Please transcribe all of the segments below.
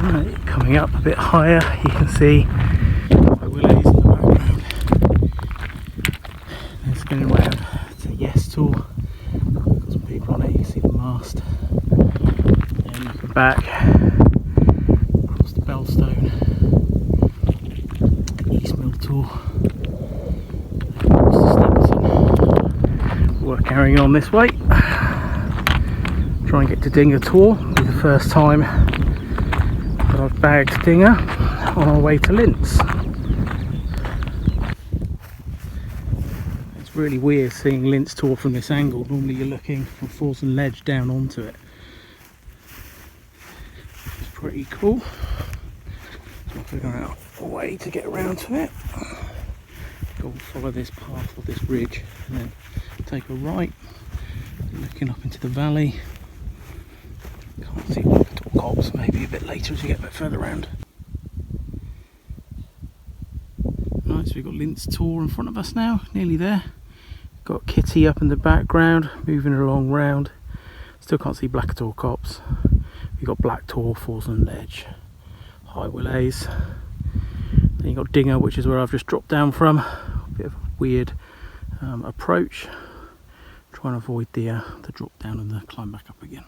Right, coming up a bit higher, you can see my Willhays in the background. It's going around to Yes Tor. Got some people on it, you can see the mast. Then looking back across the Bellstone, East Mill Tor, across the Stevenson. We're carrying on this way. Try and get to Dinger Tor. It'll be the first time that I've bagged Dinger on our way to Lints. It's really weird seeing Lints Tor from this angle. Normally you're looking from Falls and Ledge down onto it. It's pretty cool. So I'm figuring out a way to get around to it. Go and follow this path or this ridge and then take a right, looking up into the valley. Can't see Rowtor cobs, maybe a bit later as we get a bit further around. Right, so we've got Lints Tor in front of us now, nearly there. Got Kitty up in the background, moving along round. Still can't see Black Tor cobs. We've got Black Tor, Falls and Ledge, High Willhays. Then you've got Dinger, which is where I've just dropped down from. A bit of a weird approach. Trying to avoid the drop down and the climb back up again.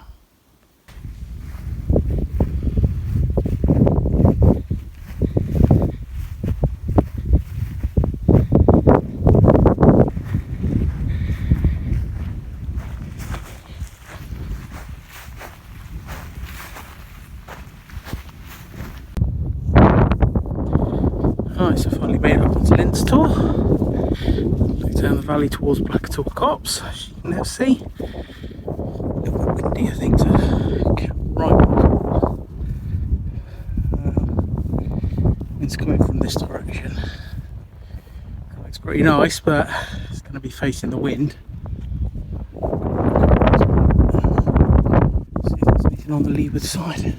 Right, so finally made it up onto Lints Tor. Look down the valley towards Black Tor copse, as you can now see. A bit windy, I think, to get right. Wind's coming from this direction. That looks pretty nice, but it's going to be facing the wind. See if there's anything on the leeward side.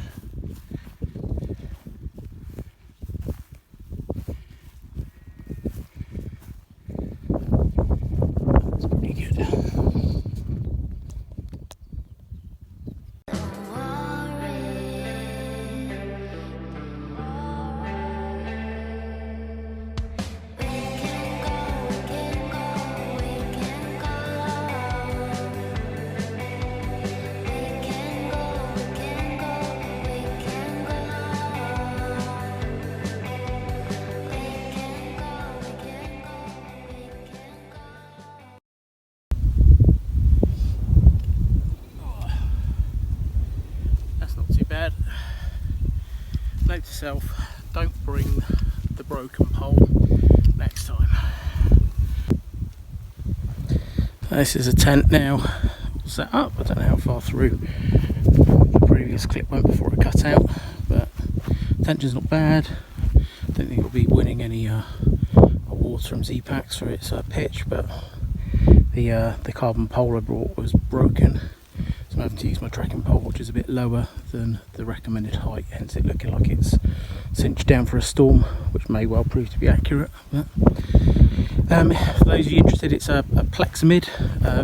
Bad. Note to self, don't bring the broken pole next time. This is a tent now all set up. I don't know how far through the previous clip went before it cut out, but tension's not bad. I don't think it'll be winning any awards from Z-Packs for its pitch, but the carbon pole I brought was broken. I'm having to use my trekking pole, which is a bit lower than the recommended height, hence it looking like it's cinched down for a storm, which may well prove to be accurate. But, for those of you interested, it's a Plexamid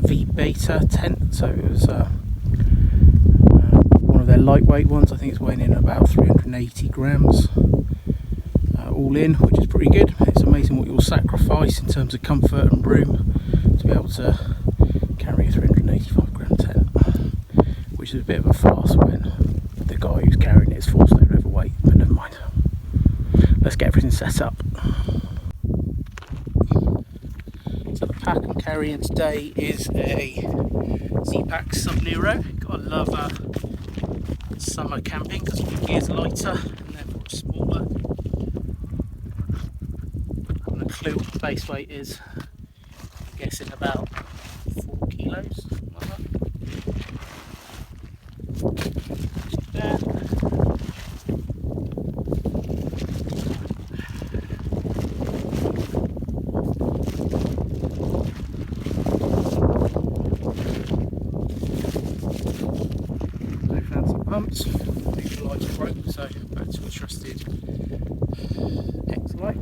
V Beta tent, so it was one of their lightweight ones. I think it's weighing in about 380 grams all in, which is pretty good. It's amazing what you'll sacrifice in terms of comfort and room to be able to carry a 385 gram tent, which is a bit of a farce when the guy who's carrying it is 4 stone overweight, but never mind. Let's get everything set up. So the pack I'm carrying today is a Z-Pack Sub-Nero. Gotta love summer camping because the gear's lighter and therefore it's smaller. I haven't a clue what the base weight is. I'm guessing about 4 kilos, something like that. Not too bad. Pumps, the lights broke, so back to a trusted X light.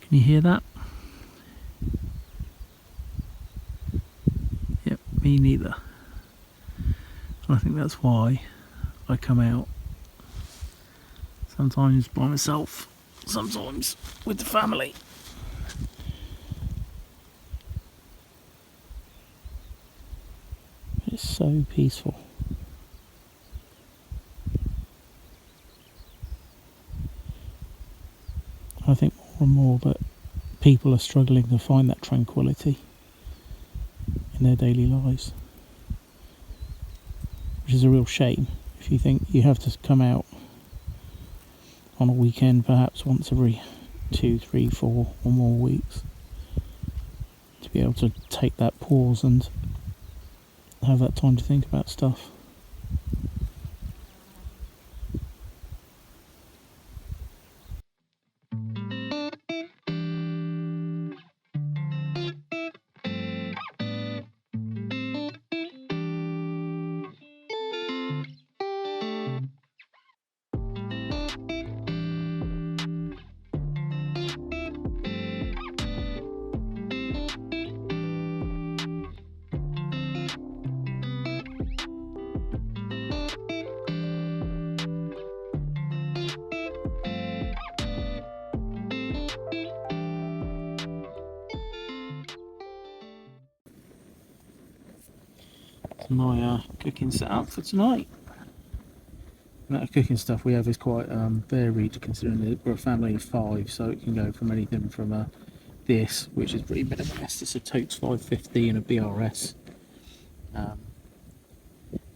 Can you hear that? Yep, me neither. And I think that's why I come out sometimes by myself, sometimes with the family. It's so peaceful. I think more and more that people are struggling to find that tranquility in their daily lives, which is a real shame. If you think you have to come out on a weekend perhaps once every 2, 3, 4 or more weeks to be able to take that pause and have that time to think about stuff. My cooking setup for tonight. And that cooking stuff we have is quite varied, considering that we're a family of 5, so it can go from anything from this, which is pretty minimalist, it's a Totes 550 and a BRS,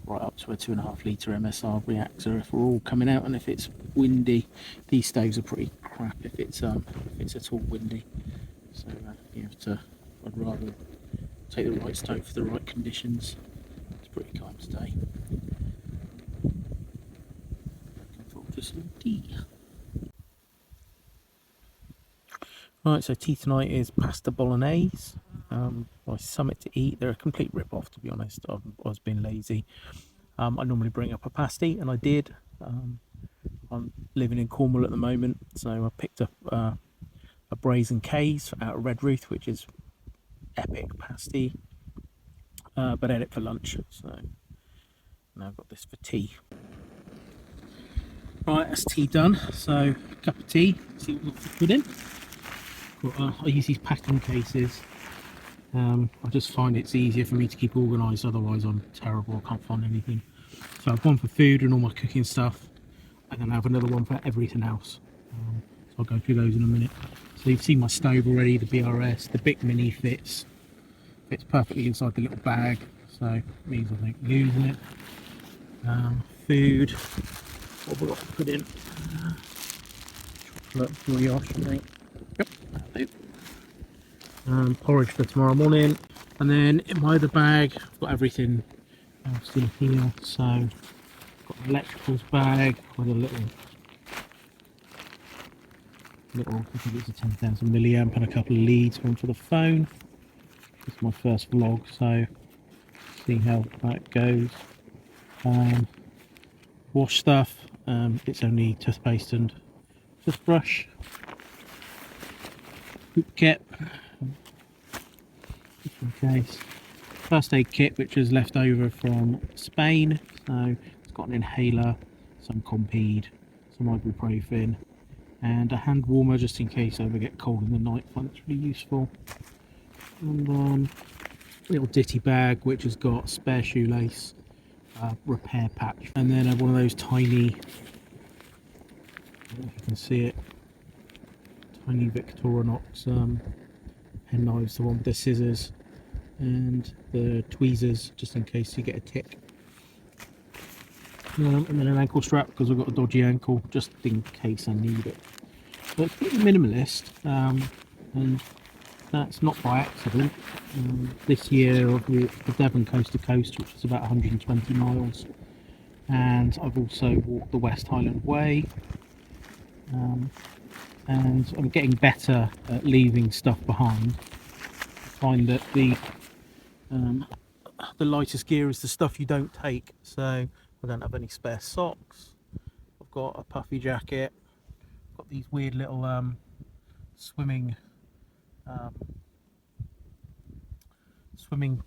right up to a 2.5 litre MSR reactor if we're all coming out, and if it's windy, these stoves are pretty crap if it's at all windy, so you have to, I'd rather take the right stove for the right conditions. It's pretty calm today. Looking forward to some tea. Right, so tea tonight is pasta bolognese by Summit to Eat. They're a complete rip-off, to be honest. I was being lazy. I normally bring up a pasty, and I did. I'm living in Cornwall at the moment, so I picked up a brazen K's out of Redruth, which is epic pasty, but ate it for lunch, so now I've got this for tea. Right, that's tea done, so cup of tea, see what we've got to put in. I use these packing cases. I just find it's easier for me to keep organised, otherwise I'm terrible, I can't find anything. So I've one for food and all my cooking stuff, and then I have another one for everything else. So I'll go through those in a minute. So you've seen my stove already, the BRS, the Bic Mini fits perfectly inside the little bag, so it means I don't lose it. Food, what have we got to put in? Chocolate brioche, I think. Yep, that'll do. porridge for tomorrow morning. And then in my other bag, I've got everything else in here. So I've got an electricals bag with a little, I think it's a 10,000 milliamp and a couple of leads, one for the phone. It's my first vlog, so see how that goes. Wash stuff, it's only toothpaste and toothbrush. Hoop kit, just in case. First aid kit, which is left over from Spain, so it's got an inhaler, some Compeed, some ibuprofen, and a hand warmer just in case I ever get cold in the night. I find it's really useful. And then a little ditty bag which has got spare shoelace, repair patch, and then one of those tiny, I don't know if you can see it, tiny Victorinox pen knives, the one with the scissors and the tweezers just in case you get a tick. And then an ankle strap because I've got a dodgy ankle just in case I need it. So it's pretty minimalist, and that's not by accident. This year I've walked the Devon coast to coast, which is about 120 miles, and I've also walked the West Highland Way, and I'm getting better at leaving stuff behind. I find that the lightest gear is the stuff you don't take, so I don't have any spare socks. I've got a puffy jacket, I've got these weird little swimming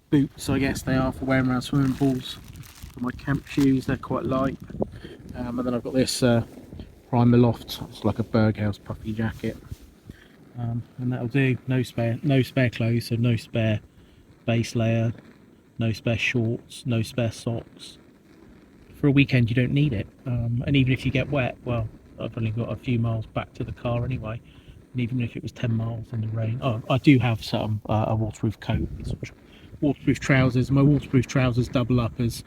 boots, I guess they are, for wearing around swimming pools. For my camp shoes, they're quite light. And then I've got this Primer Loft, it's like a Berghaus puffy jacket, and that'll do. No spare clothes, so no spare base layer, no spare shorts, no spare socks. For a weekend you don't need it, and even if you get wet, well, I've only got a few miles back to the car anyway, and even if it was 10 miles in the rain, I do have some a waterproof coat, some waterproof trousers. My waterproof trousers double up as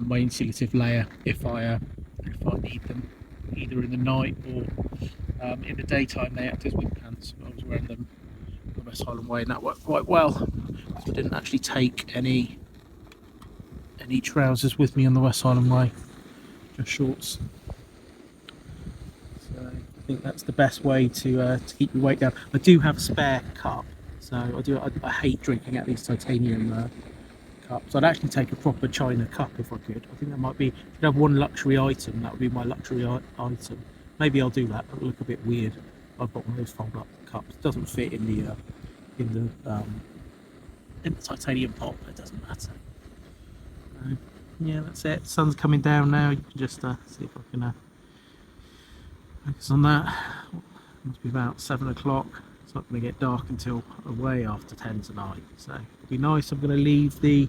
my insulative layer if I need them, either in the night or in the daytime. They act as wind pants. I was wearing them on the West Highland Way and that worked quite well, so I didn't actually take any trousers with me on the West Highland Way, just shorts. So I think that's the best way to keep your weight down. I do have a spare cup, so I hate drinking out these titanium cups. I'd actually take a proper china cup if I could. I think that might be, if you have one luxury item, that would be my luxury item. Maybe I'll do that. It'll look a bit weird. I've got one of those fold up cups. It doesn't fit in the titanium pot, but it doesn't matter. Yeah, that's it. Sun's coming down now. You can just see if I can focus on that. It must be about 7 o'clock. It's not going to get dark until way after 10 tonight, so it'll be nice. I'm going to leave the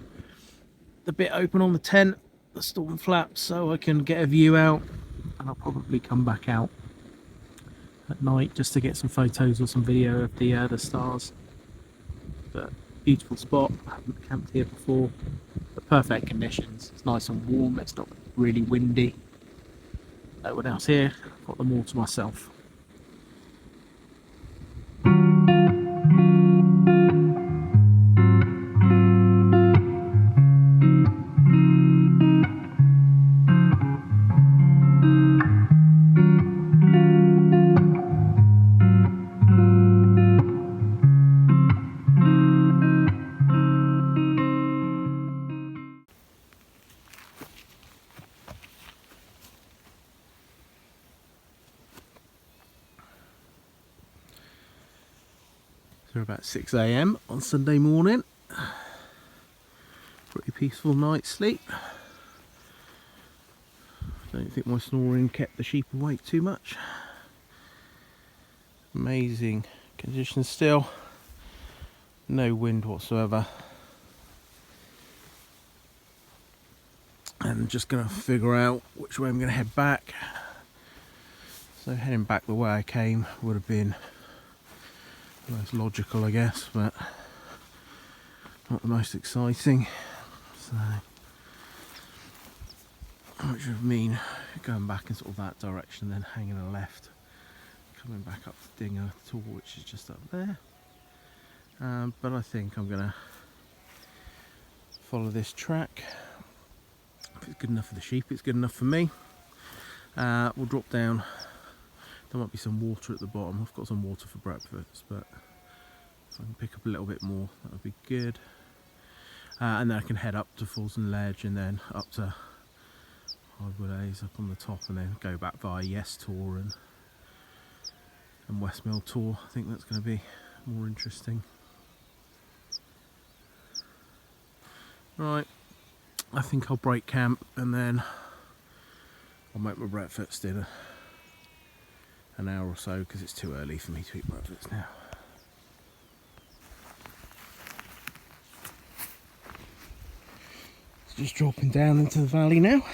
bit open on the tent, the storm flaps, so I can get a view out, and I'll probably come back out at night just to get some photos or some video of the stars. But beautiful spot. I haven't camped here before. But perfect conditions. It's nice and warm. It's not really windy. No one else here. I've got them all to myself. So about 6 AM on Sunday morning. Pretty peaceful night's sleep. Don't think my snoring kept the sheep awake too much. Amazing conditions still. No wind whatsoever. And just gonna figure out which way I'm gonna head back. So heading back the way I came would have been the most logical, I guess, but not the most exciting. So, which would mean going back in sort of that direction, then hanging a left, coming back up to Dinger Tor, which is just up there, But I think I'm gonna follow this track. If it's good enough for the sheep, it's good enough for me. We'll drop down. There might be some water at the bottom. I've got some water for breakfast, but if I can pick up a little bit more, that would be good. And then I can head up to Falls and Ledge and then up to Willhays up on the top, and then go back via Tor and Westmill Tor. I think that's going to be more interesting. Right, I think I'll break camp and then I'll make my breakfast in an hour or so, because it's too early for me to eat breakfast now. It's just dropping down into the valley now.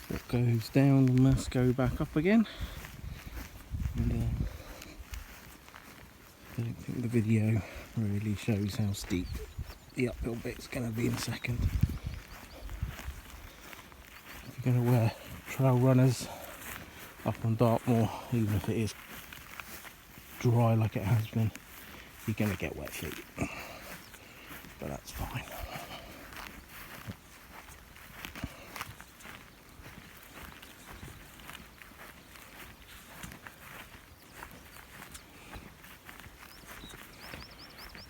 What goes down must go back up again. And, I don't think the video really shows how steep the uphill bit's going to be in a second. If you're going to wear trail runners up on Dartmoor, even if it is dry like it has been, you're going to get wet feet. But that's fine.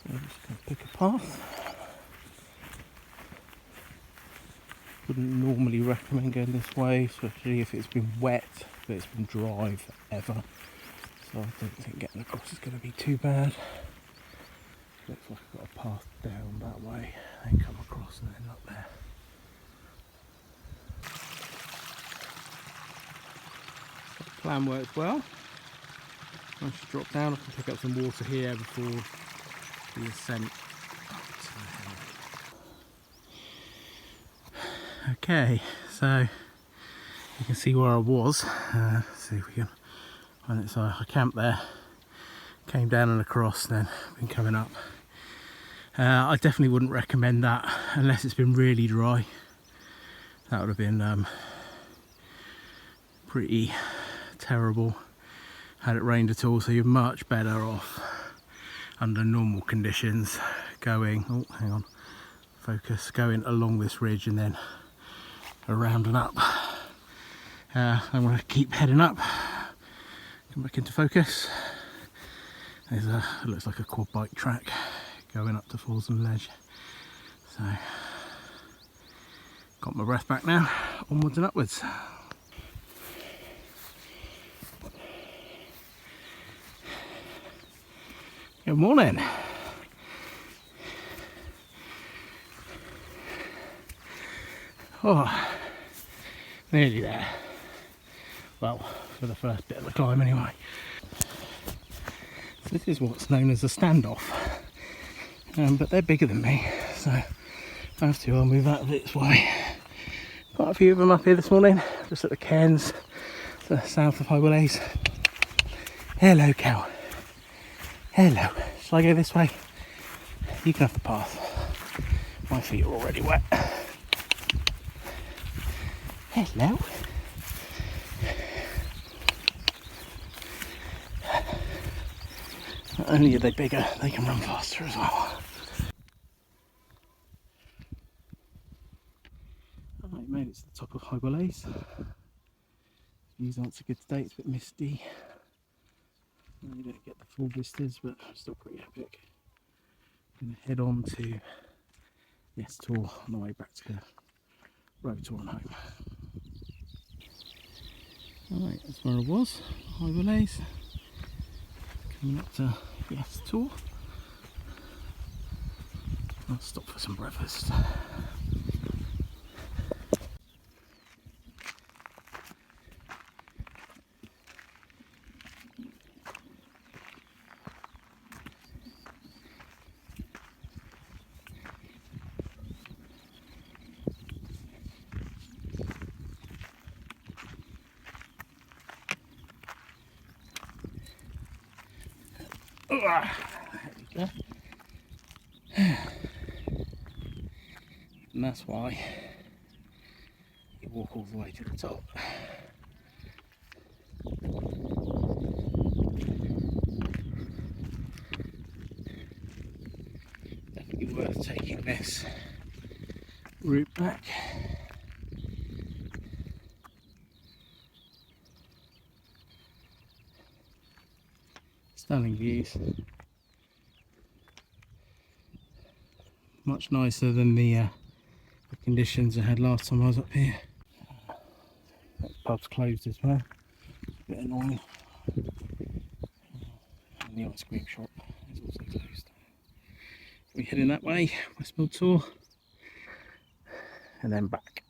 I'm just going to pick a path. Wouldn't normally recommend going this way, especially if it's been wet, but it's been dry forever. So I don't think getting across is going to be too bad. Looks like I've got a path down that way, then come across and then up there. So the plan works well. Once you drop down, I can pick up some water here before the ascent up to the hill. Okay, so you can see where I was. See if we can find it. So I camped there, came down and across, then been coming up. I definitely wouldn't recommend that unless it's been really dry. That would have been pretty terrible had it rained at all. So you're much better off under normal conditions going, oh hang on, focus, going along this ridge and then around and up. I'm going to keep heading up, come back into focus. There's it looks like a quad bike track going up to Falls and Ledge. So got my breath back now, onwards and upwards. Good morning. Oh, nearly there. Well, for the first bit of the climb anyway. So this is what's known as a standoff. But they're bigger than me, so if I have to, I'll move out of its way. Quite a few of them up here this morning, just at the cairns, to the south of Willhays. Hello, cow. Hello. Shall I go this way? You can have the path. My feet are already wet. Hello. Not only are they bigger, they can run faster as well. Alright, made it to the top of Willhays. Views aren't so good today, it's a bit misty. You don't get the full vistas, but still pretty epic. I'm going to head on to Tor on the way back to Rowtor and home. Alright, that's where I was, Willhays. Coming up to Tor. I'll stop for some breakfast. There we go. And that's why you walk all the way to the top. this route back. Stunning views. Much nicer than the conditions I had last time I was up here. That pub's closed as well. A bit annoying. And the ice cream shop is also closed. We're heading that way, Westmill Tor, and then back.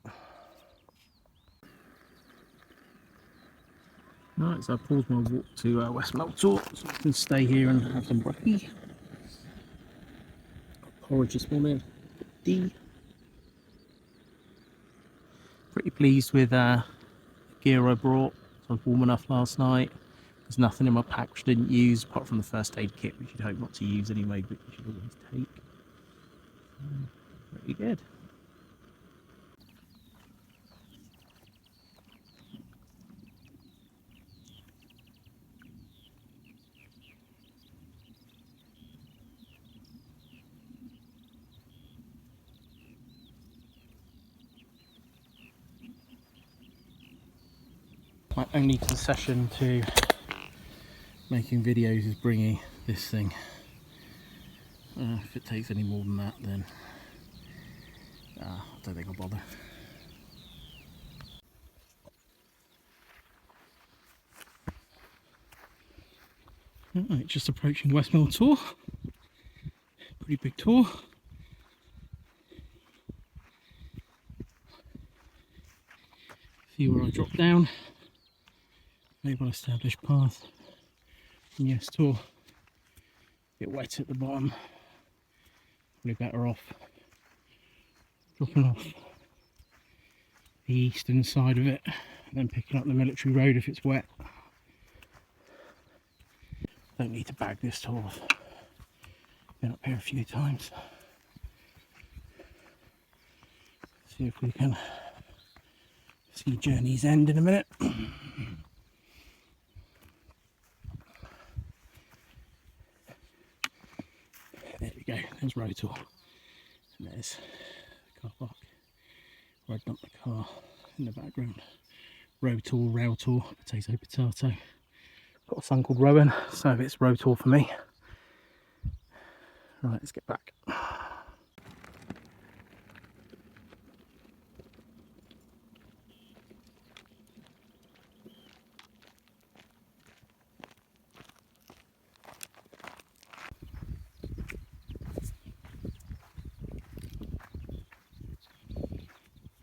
Right, so I paused my walk to Westmill Tor so I can stay here and have some brekkie. Porridge this morning, D. Pretty pleased with gear I brought. So I was warm enough last night. There's nothing in my pack which I didn't use apart from the first aid kit, which you'd hope not to use anyway, but you should always take. Pretty good. My only concession to making videos is bringing this thing. If it takes any more than that, then I don't think I'll bother. Right, just approaching Westmill Tor. Pretty big tour. See where I drop down. Maybe an established path. And yes, Tor. A bit wet at the bottom. Probably better off dropping off the eastern side of it and then picking up the military road if it's wet. Don't need to bag this tour. Been up here a few times. See if we can see Journey's End in a minute. There we go, there's Rowtor. And there's the car park where I dumped the car in the background. Rowtor, potato. Got a son called Rowan, so it's Rowtor for me. Right, let's get back.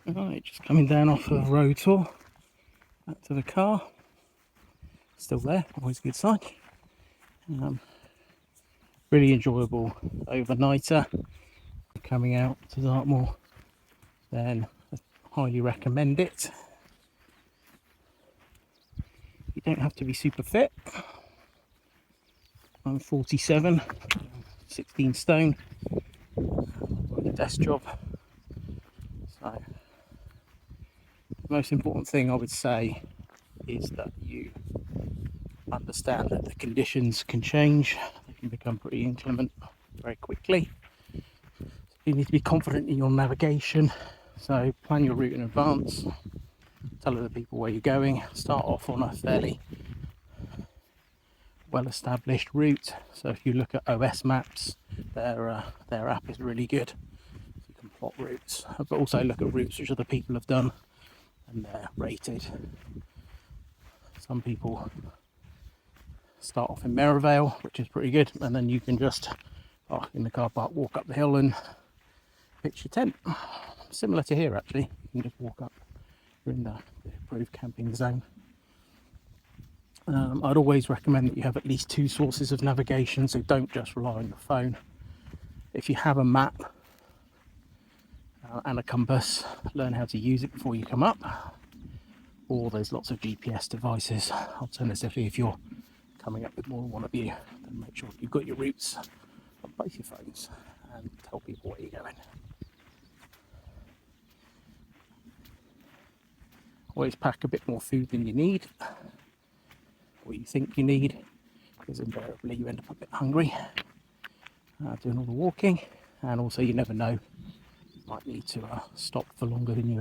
Alright, just coming down off of Rowtor, back to the car. Still there, always a good sign. Really enjoyable overnighter. Coming out to Dartmoor, then I highly recommend it. You don't have to be super fit. I'm 47, 16 stone, got a desk job. So the most important thing I would say is that you understand that the conditions can change. They can become pretty inclement very quickly. So you need to be confident in your navigation. So plan your route in advance. Tell other people where you're going. Start off on a fairly well-established route. So if you look at OS maps, their app is really good. You can plot routes, but also look at routes which other people have done and they're rated. Some people start off in Merivale, which is pretty good, and then you can just park in the car park, walk up the hill and pitch your tent. Similar to here actually, you can just walk up. You're in the approved camping zone. I'd always recommend that you have at least 2 sources of navigation, so don't just rely on your phone. If you have a map and a compass, learn how to use it before you come up. Or there's lots of GPS devices. Alternatively, if you're coming up with more than one of you, then make sure you've got your routes on both your phones and tell people where you're going. Always pack a bit more food than you need, or you think you need, because invariably you end up a bit hungry doing all the walking. and also you never know, you might need to stop for longer than you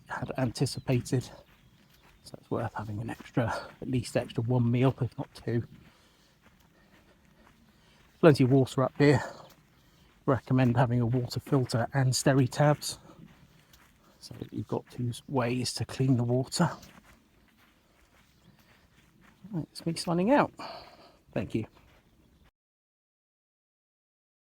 had anticipated, so it's worth having an extra, at least extra 1 meal, if not 2. Plenty of water up here. Recommend having a water filter and steri tabs, so you've got 2 ways to clean the water. Right, it's me signing out. Thank you.